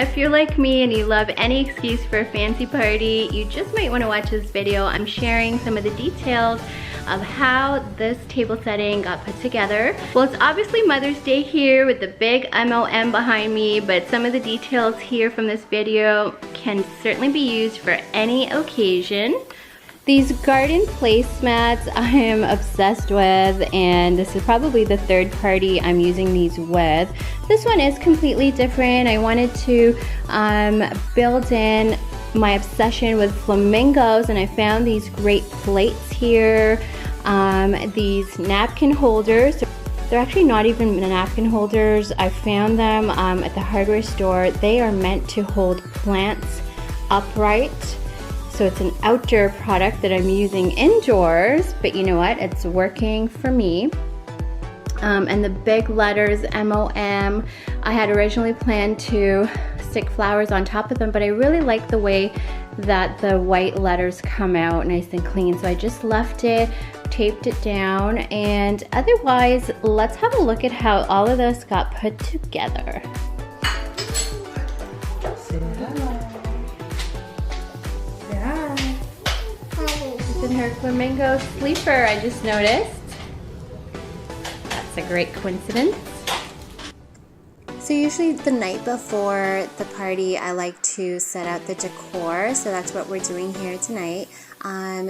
if you're like me and you love any excuse for a fancy party, you just might want to watch this video. I'm sharing some of the details of how this table setting got put together. Well, it's obviously Mother's Day here with the big MOM behind me, but some of the details here from this video can certainly be used for any occasion. These garden placemats I am obsessed with, and this is probably the third party I'm using these with. This one is completely different. I wanted to build in my obsession with flamingos, and I found these great plates here. These napkin holders. They're actually not even napkin holders. I found them at the hardware store. They are meant to hold plants upright. So it's an outdoor product that I'm using indoors, but you know what? It's working for me. And the big letters MOM, I had originally planned to stick flowers on top of them, but I really like the way that the white letters come out nice and clean. So I just left it, taped it down, and otherwise, let's have a look at how all of this got put together. In her flamingo sleeper, I just noticed. That's a great coincidence. So usually the night before the party, I like to set out the decor, so that's what we're doing here tonight.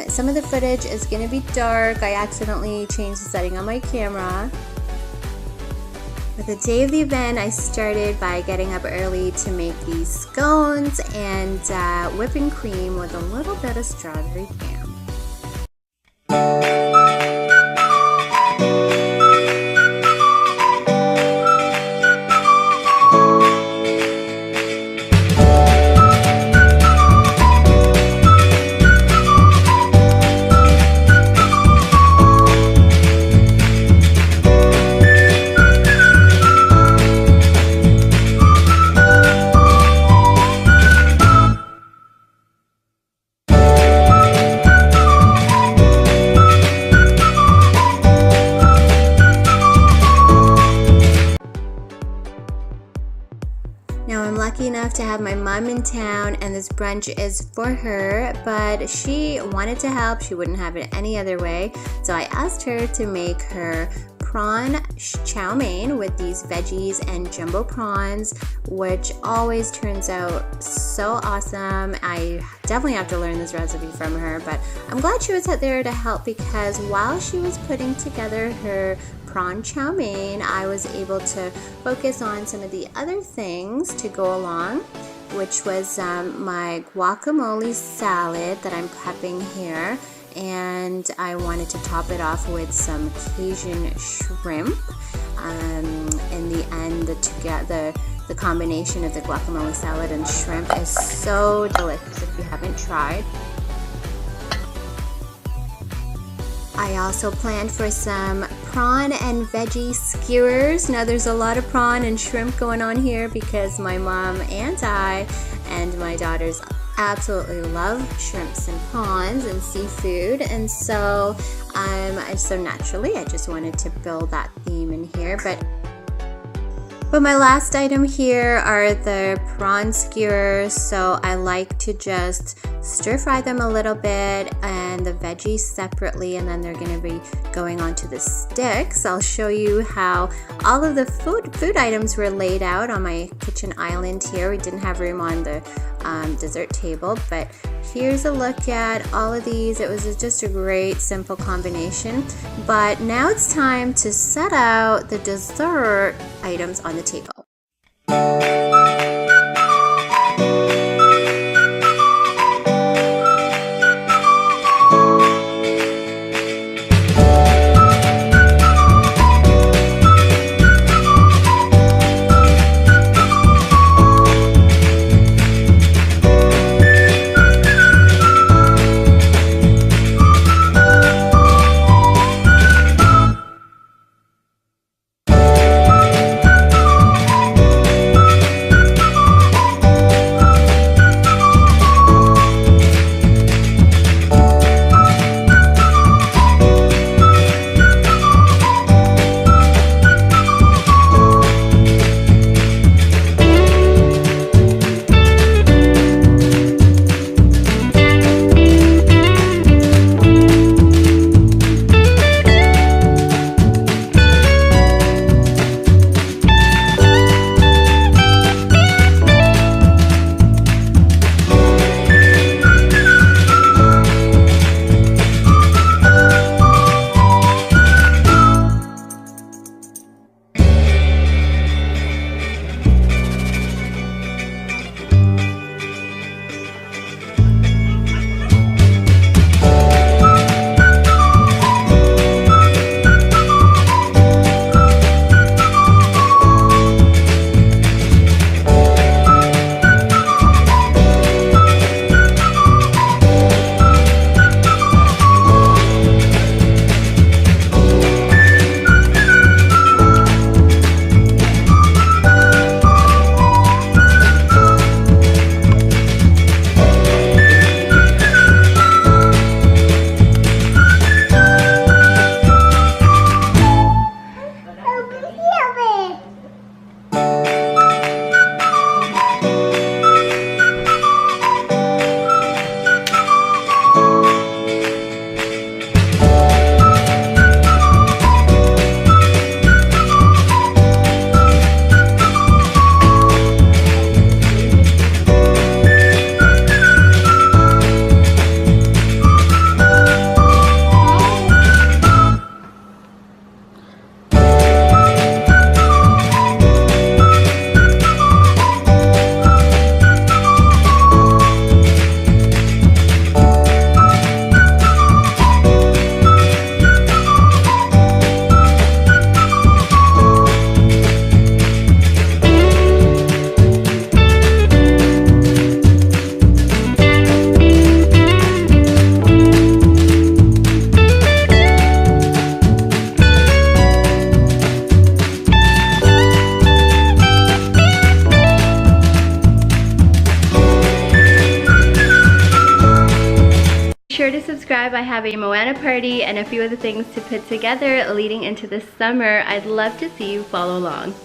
Some of the footage is going to be dark. I accidentally changed the setting on my camera. But the day of the event, I started by getting up early to make these scones and whipping cream with a little bit of strawberry jam. Lucky enough to have my mom in town, and this brunch is for her, but she wanted to help. She wouldn't have it any other way, so I asked her to make her prawn chow mein with these veggies and jumbo prawns, which always turns out so awesome. I definitely have to learn this recipe from her, but I'm glad she was out there to help, because while she was putting together her prawn chow mein, I was able to focus on some of the other things to go along, which was my guacamole salad that I'm prepping here, and I wanted to top it off with some Cajun shrimp. In the end, the combination of the guacamole salad and shrimp is so delicious if you haven't tried. I also planned for some prawn and veggie skewers. Now there's a lot of prawn and shrimp going on here because my mom and I and my daughters absolutely love shrimps and prawns and seafood, and so naturally I just wanted to build that theme in here. But my last item here are the prawn skewers, so I like to just stir fry them a little bit and the veggies separately, and then they're going to be going onto the sticks. I'll show you how all of the food items were laid out on my kitchen island here. We didn't have room on the dessert table, but here's a look at all of these. It was just a great simple combination, but now it's time to set out the dessert items on the table. Be sure to subscribe. I have a Moana party and a few other things to put together leading into the summer. I'd love to see you follow along.